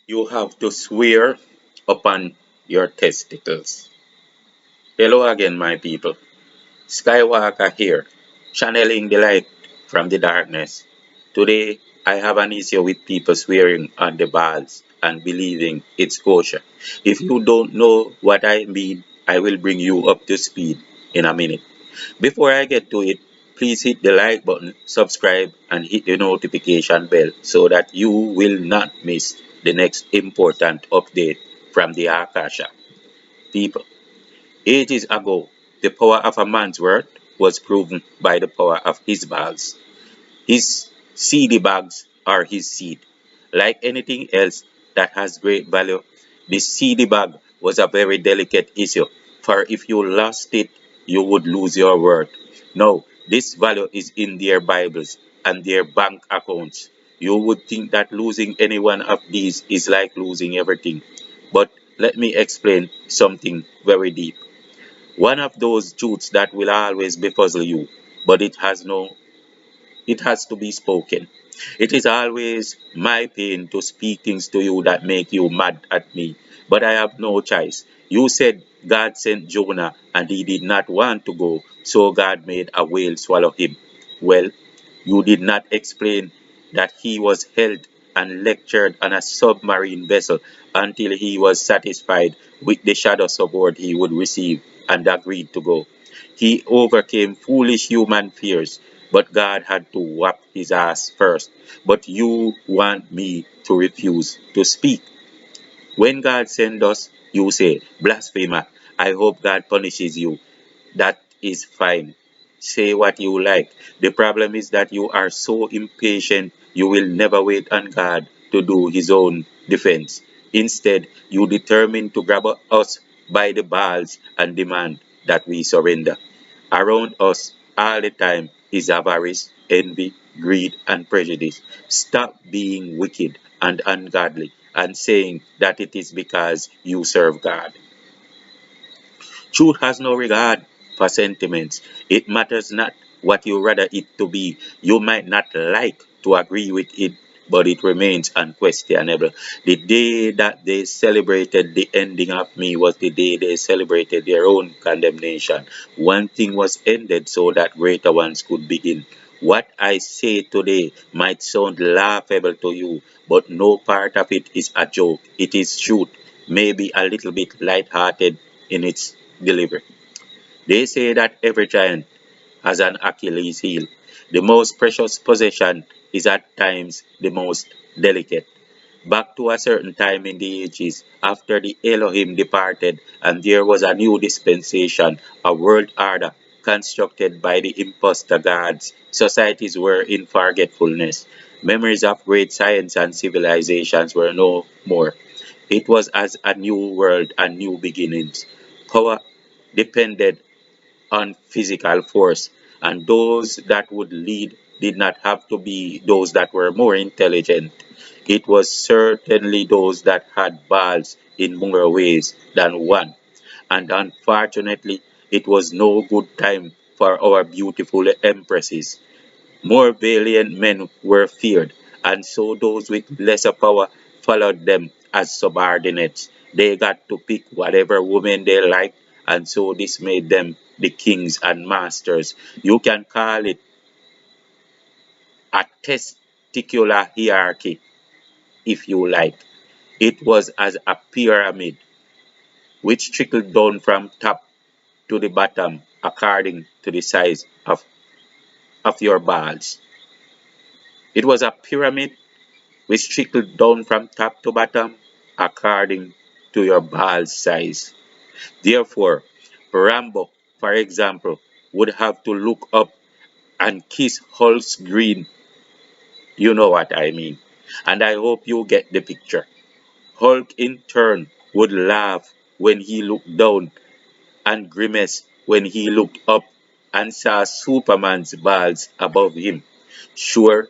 You have to swear upon your testicles. Hello again, my people. Skywalker here, channeling the light from the darkness. Today, I have an issue with people swearing on the balls and believing it's kosher. If you don't know what I mean, I will bring you up to speed in a minute. Before I get to it, please hit the like button, subscribe, and hit the notification bell so that you will not miss the next important update from the Akasha. People, ages ago, the power of a man's word was proven by the power of his bags. His seedy bags are his seed. Like anything else that has great value, the seedy bag was a very delicate issue, for if you lost it, you would lose your word. Now, this value is in their Bibles and their bank accounts. You would think that losing any one of these is like losing everything. But let me explain something very deep. One of those truths that will always befuddle you, but it has to be spoken. It is always my pain to speak things to you that make you mad at me, but I have no choice. You said God sent Jonah and he did not want to go, so God made a whale swallow him. Well, you did not explain that he was held and lectured on a submarine vessel until he was satisfied with the shadow support he would receive and agreed to go. He overcame foolish human fears, but God had to whop his ass first. But you want me to refuse to speak. When God sends us, you say, blasphemer, I hope God punishes you. That is fine. Say what you like. The problem is that you are so impatient, you will never wait on God to do his own defense. Instead, you determine to grab us by the balls and demand that we surrender. Around us all the time is avarice, envy, greed, and prejudice. Stop being wicked and ungodly and saying that it is because you serve God. Truth has no regard for sentiments. It matters not what you rather it to be. You might not like to agree with it, but it remains unquestionable. The day that they celebrated the ending of me was the day they celebrated their own condemnation. One thing was ended so that greater ones could begin. What I say today might sound laughable to you, but no part of it is a joke. It is truth, maybe a little bit light-hearted in its delivery. They say that every giant has an Achilles heel. The most precious possession is at times the most delicate. Back to a certain time in the ages, after the Elohim departed, and there was a new dispensation, a world order constructed by the impostor gods. Societies were in forgetfulness. Memories of great science and civilizations were no more. It was as a new world and new beginnings. Power depended on physical force, and those that would lead did not have to be those that were more intelligent. It was certainly those that had balls in more ways than one, and unfortunately, it was no good time for our beautiful empresses. More valiant men were feared, and so those with lesser power followed them as subordinates. They got to pick whatever woman they liked, and so this made them the kings and masters. You can call it a testicular hierarchy if you like. It was as a pyramid which trickled down from top to the bottom according to the size of your balls. It was a pyramid which trickled down from top to bottom according to your ball size. Therefore, Rambo, for example, would have to look up and kiss Hulk's green. You know what I mean. And I hope you get the picture. Hulk, in turn, would laugh when he looked down and grimace when he looked up and saw Superman's balls above him. Sure,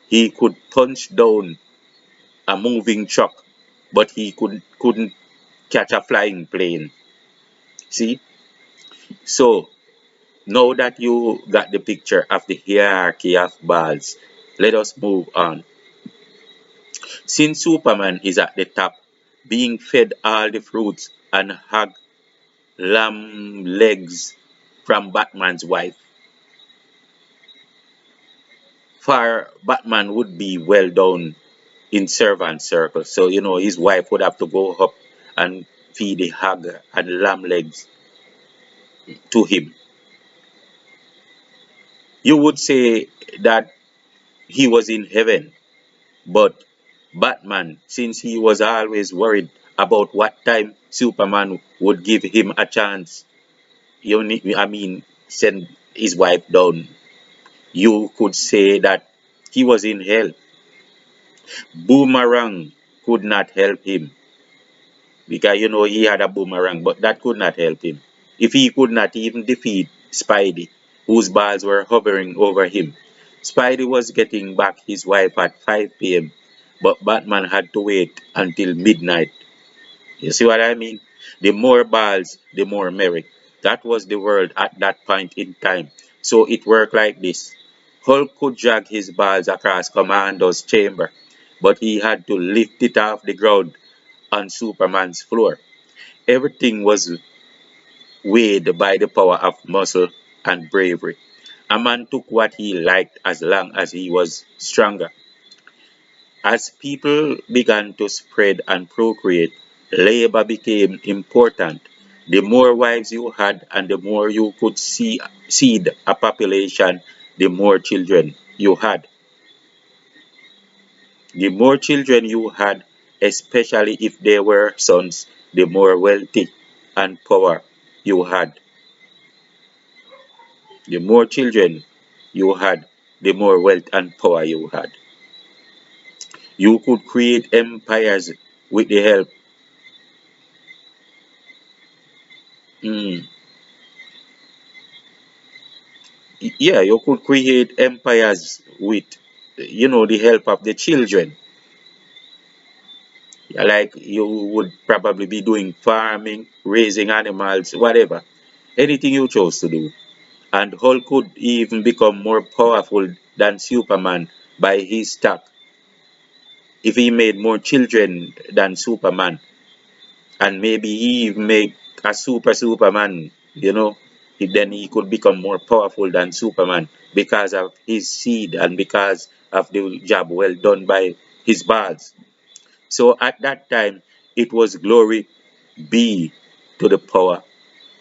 he could punch down a moving truck, but he couldn't catch a flying plane. See? So now that you got the picture of the hierarchy of balls, let us move on. Since Superman is at the top, being fed all the fruits and hug lamb legs from Batman's wife, for Batman would be well down in servant circle. So, his wife would have to go up and feed the hog and lamb legs to him. You would say that he was in heaven, but Batman, since he was always worried about what time Superman would give him a chance, send his wife down, you could say that he was in hell. Boomerang could not help him because he had a boomerang, but that could not help him. If he could not even defeat Spidey, whose balls were hovering over him. Spidey was getting back his wife at 5 p.m., but Batman had to wait until midnight. You see what I mean? The more balls, the more merit. That was the world at that point in time. So it worked like this. Hulk could drag his balls across Commando's chamber, but he had to lift it off the ground on Superman's floor. Everything was weighed by the power of muscle and bravery. A man took what he liked as long as he was stronger. As people began to spread and procreate, labor became important. The more wives you had and the more you could seed a population, the more children you had. The more children you had, especially if they were sons, the more wealthy and power you had. The more children you had, the more wealth and power you had. You could create empires with the help. Mm, yeah, you could create empires with, the help of the children. Like you would probably be doing farming, raising animals, whatever. Anything you chose to do. And Hulk could even become more powerful than Superman by his stock if he made more children than Superman. And maybe he even make a Superman, then he could become more powerful than Superman because of his seed and because of the job well done by his balls. So at that time, it was glory be to the power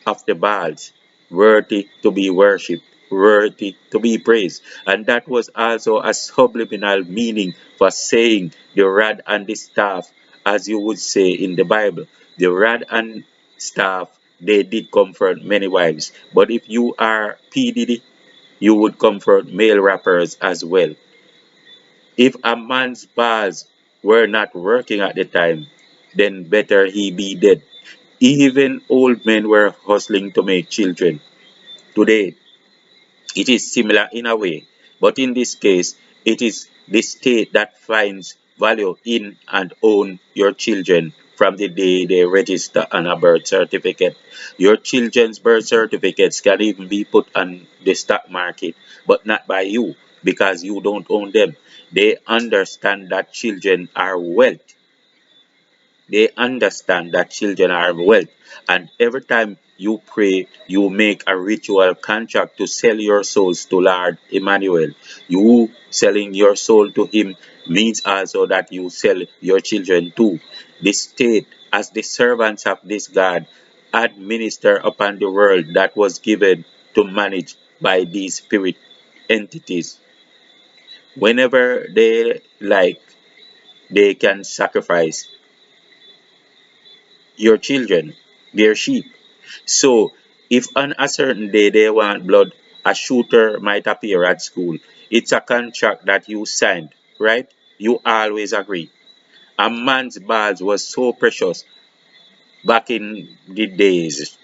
of the Baals, worthy to be worshipped, worthy to be praised. And that was also a subliminal meaning for saying the rod and the staff, as you would say in the Bible. The rod and staff, they did comfort many wives. But if you are P. Diddy, you would comfort male rappers as well. If a man's bars were not working at the time, then better he be dead. Even old men were hustling to make children. Today, it is similar in a way, but in this case, it is the state that finds value in and own your children from the day they register on a birth certificate. Your children's birth certificates can even be put on the stock market, but not by you because you don't own them. They understand that children are wealth. They understand that children are wealth. And every time you pray, you make a ritual contract to sell your souls to Lord Emmanuel. You selling your soul to him means also that you sell your children too. The state, as the servants of this God, administer upon the world that was given to manage by these spirit entities. Whenever they like, they can sacrifice your children, their sheep. So, if on a certain day they want blood, a shooter might appear at school. It's a contract that you signed, right? You always agree. A man's balls was so precious back in the days.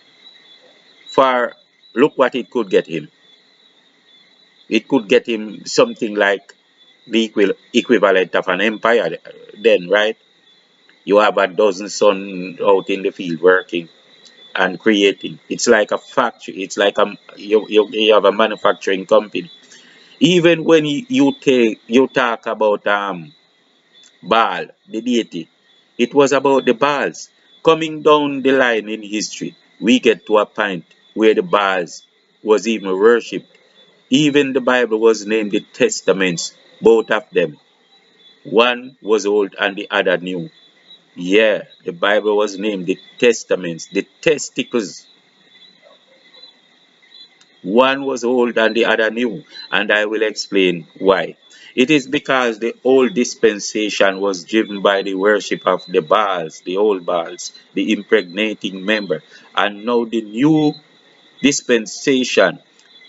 For look what it could get him. It could get him something like the equivalent of an empire then, right? You have a dozen sons out in the field working and creating. It's like a factory. It's like you have a manufacturing company. Even when you talk about Baal, the deity. It was about the Baals. Coming down the line in history, we get to a point where the Baals was even worshipped. Even the Bible was named the Testaments, both of them. One was old and the other new. Yeah, the Bible was named the Testaments, the testicles. One was old and the other new, and I will explain why. It is because the old dispensation was driven by the worship of the Baals, the old Baals, the impregnating member, and now the new dispensation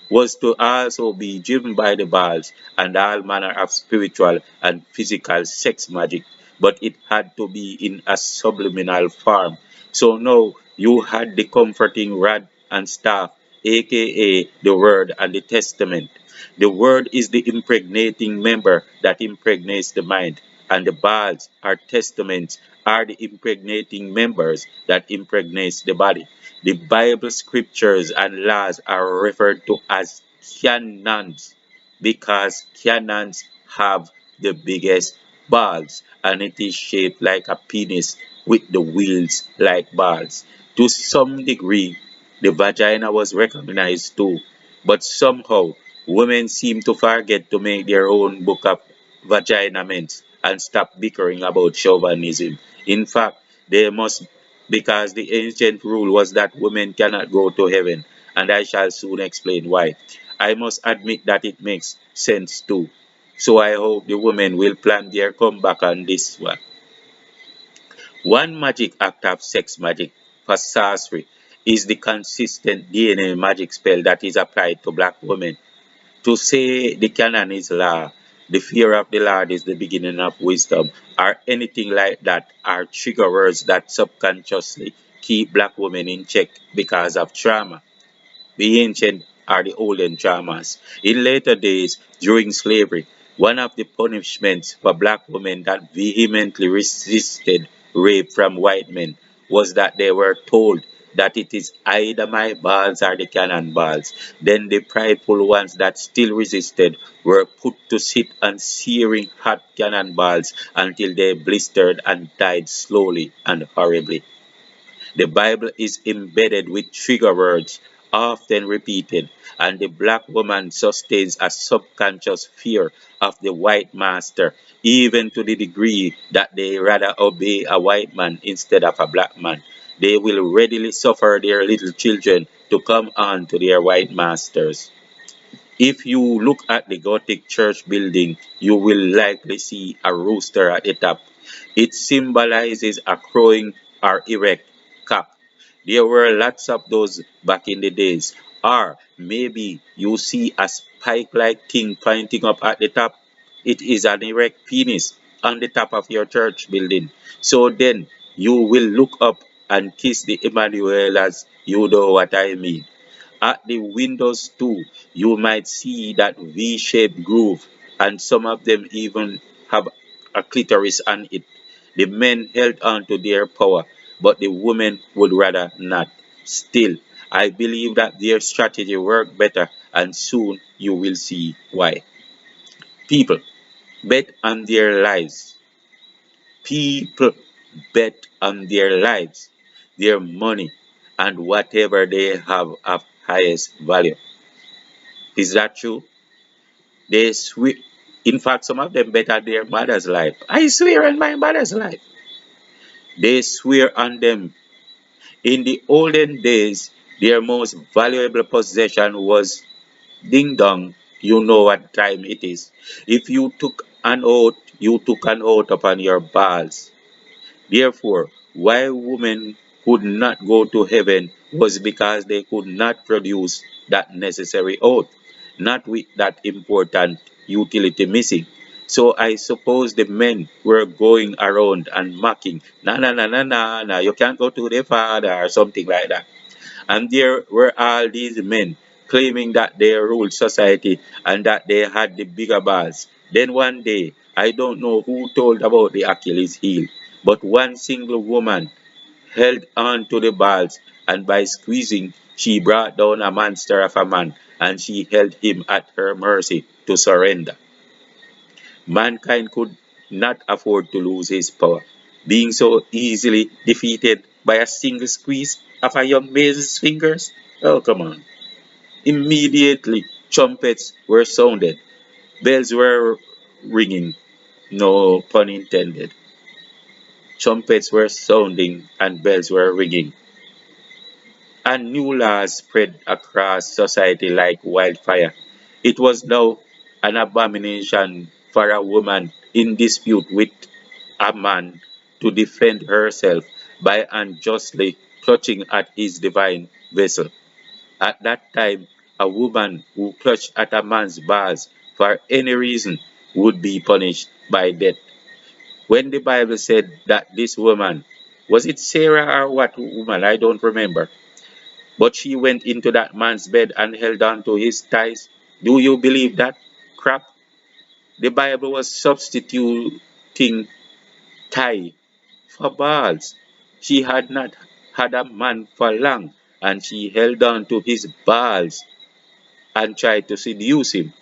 was to also be driven by the Baals and all manner of spiritual and physical sex magic, but it had to be in a subliminal form. So now you had the comforting rod and staff, aka the Word and the Testament. The Word is the impregnating member that impregnates the mind, and the Baals or testaments are the impregnating members that impregnates the body. The Bible scriptures and laws are referred to as canons because canons have the biggest balls and it is shaped like a penis with the wheels like balls. To some degree, the vagina was recognized too, but somehow women seem to forget to make their own book of vaginaments and stop bickering about chauvinism. In fact, they must because the ancient rule was that women cannot go to heaven, and I shall soon explain why. I must admit that it makes sense too. So I hope the women will plan their comeback on this one. One magic act of sex magic for sorcery is the consistent DNA magic spell that is applied to black women. To say the canon is law, the fear of the Lord is the beginning of wisdom, or anything like that are trigger words that subconsciously keep black women in check because of trauma. The ancient or the olden dramas. In later days, during slavery, one of the punishments for black women that vehemently resisted rape from white men was that they were told that it is either my balls or the cannon balls. Then the prideful ones that still resisted were put to sit on searing hot cannon balls until they blistered and died slowly and horribly. The Bible is embedded with trigger words, often repeated, and the black woman sustains a subconscious fear of the white master, even to the degree that they rather obey a white man instead of a black man. They will readily suffer their little children to come on to their white masters. If you look at the Gothic church building, you will likely see a rooster at the top. It symbolizes a crowing or erect cock. There were lots of those back in the days. Or maybe you see a spike-like thing pointing up at the top. It is an erect penis on the top of your church building. So then you will look up and kiss the Emmanuel as you know what I mean. At the windows too, you might see that V-shaped groove, and some of them even have a clitoris on it. The men held on to their power, but the women would rather not. Still, I believe that their strategy worked better, and soon you will see why. People bet on their lives. People bet on their lives, their money, and whatever they have of highest value. Is that true? They swear. In fact, some of them bet on their mother's life. I swear on my mother's life. They swear on them. In the olden days, their most valuable possession was ding dong. You know what time it is. If you took an oath, you took an oath upon your balls. Therefore, why women could not go to heaven was because they could not produce that necessary oath, not with that important utility missing. So I suppose the men were going around and mocking, na na na na na na, you can't go to the Father or something like that. And there were all these men claiming that they ruled society and that they had the bigger balls. Then one day, I don't know who told about the Achilles heel, but one single woman held on to the balls and by squeezing, she brought down a monster of a man and she held him at her mercy to surrender. Mankind could not afford to lose his power, being so easily defeated by a single squeeze of a young maiden's fingers? Oh, come on. Immediately, trumpets were sounded, bells were ringing, no pun intended. Trumpets were sounding and bells were ringing, and new laws spread across society like wildfire. It was now an abomination for a woman in dispute with a man to defend herself by unjustly clutching at his divine vessel. At that time, a woman who clutched at a man's balls for any reason would be punished by death. When the Bible said that this woman, was it Sarah or what woman? I don't remember. But she went into that man's bed and held on to his thighs. Do you believe that crap? The Bible was substituting thigh for balls. She had not had a man for long, and she held on to his balls and tried to seduce him.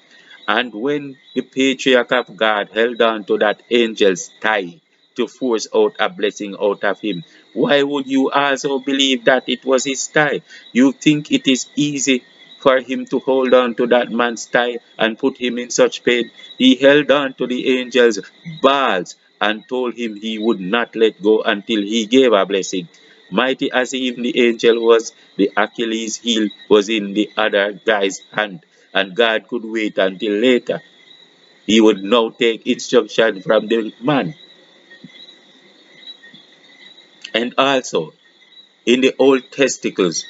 And when the patriarch of God held on to that angel's tie to force out a blessing out of him, why would you also believe that it was his tie? You think it is easy for him to hold on to that man's tie and put him in such pain? He held on to the angel's balls and told him he would not let go until he gave a blessing. Mighty as even the angel was, the Achilles heel was in the other guy's hand, and God could wait until later. He would now take instruction from the man. And also, in the old testicles,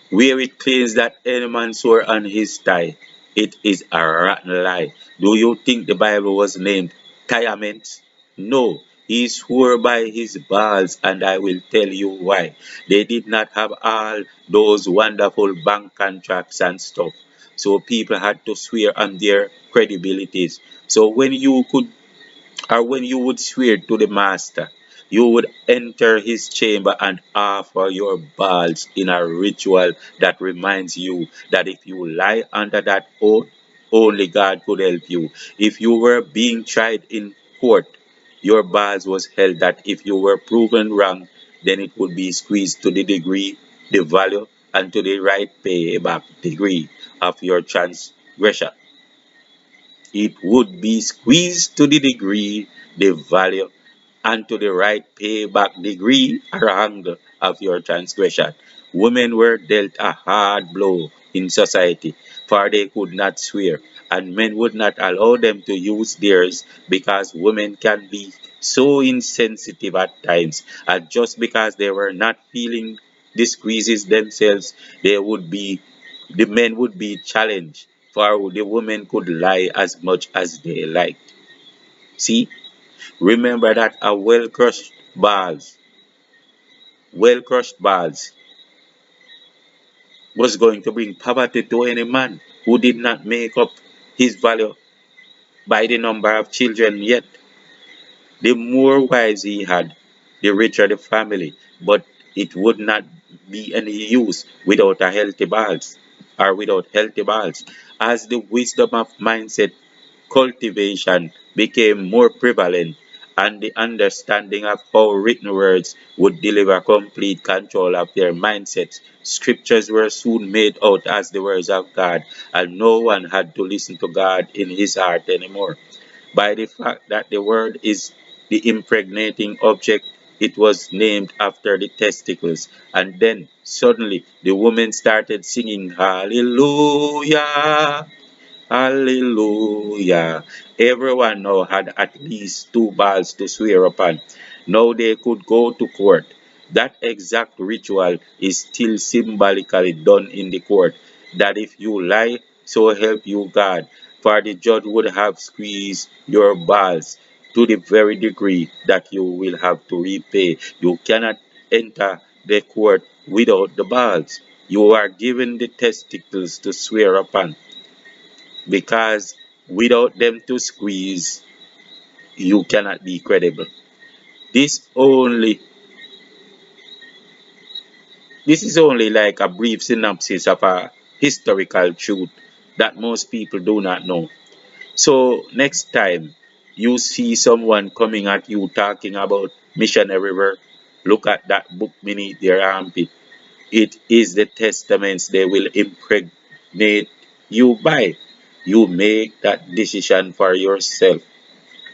where it claims that any man swore on his thigh, it is a rotten lie. Do you think the Bible was named Tiaments? No, he swore by his balls, and I will tell you why. They did not have all those wonderful bank contracts and stuff. So people had to swear on their credibilities. So when you would swear to the master, you would enter his chamber and offer your balls in a ritual that reminds you that if you lie under that oath, only God could help you. If you were being tried in court, your balls was held that if you were proven wrong, then it would be squeezed to the degree, the value, and to the right payback degree of your transgression. It would be squeezed to the degree, the value, and to the right payback degree or angle of your transgression. Women were dealt a hard blow in society, for they could not swear, and men would not allow them to use theirs because women can be so insensitive at times, and just because they were not feeling the squeezes themselves, they would be the men would be challenged, for the women could lie as much as they liked. See, remember that a well crushed balls was going to bring poverty to any man who did not make up his value by the number of children yet. The more wives he had, the richer the family, but it would not be any use without a healthy balls or without healthy balls. As the wisdom of mindset cultivation became more prevalent, and the understanding of how written words would deliver complete control of their mindsets, scriptures were soon made out as the words of God, and no one had to listen to God in his heart anymore. By the fact that the word is the impregnating object, it was named after the testicles. And then suddenly the woman started singing, Hallelujah. Hallelujah. Everyone now had at least two balls to swear upon. Now they could go to court. That exact ritual is still symbolically done in the court. That if you lie, so help you God. For the judge would have squeezed your balls to the very degree that you will have to repay. You cannot enter the court without the balls. You are given the testicles to swear upon, because without them to squeeze, you cannot be credible. This only this is only like a brief synopsis of a historical truth that most people do not know. So next time you see someone coming at you talking about missionary work, look at that book beneath their armpit. It is the testaments they will impregnate you by. You make that decision for yourself.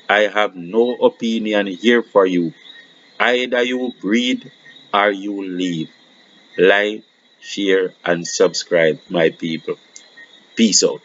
I have no opinion here for you. Either you breathe or you leave. Like, share, and subscribe, my people. Peace out.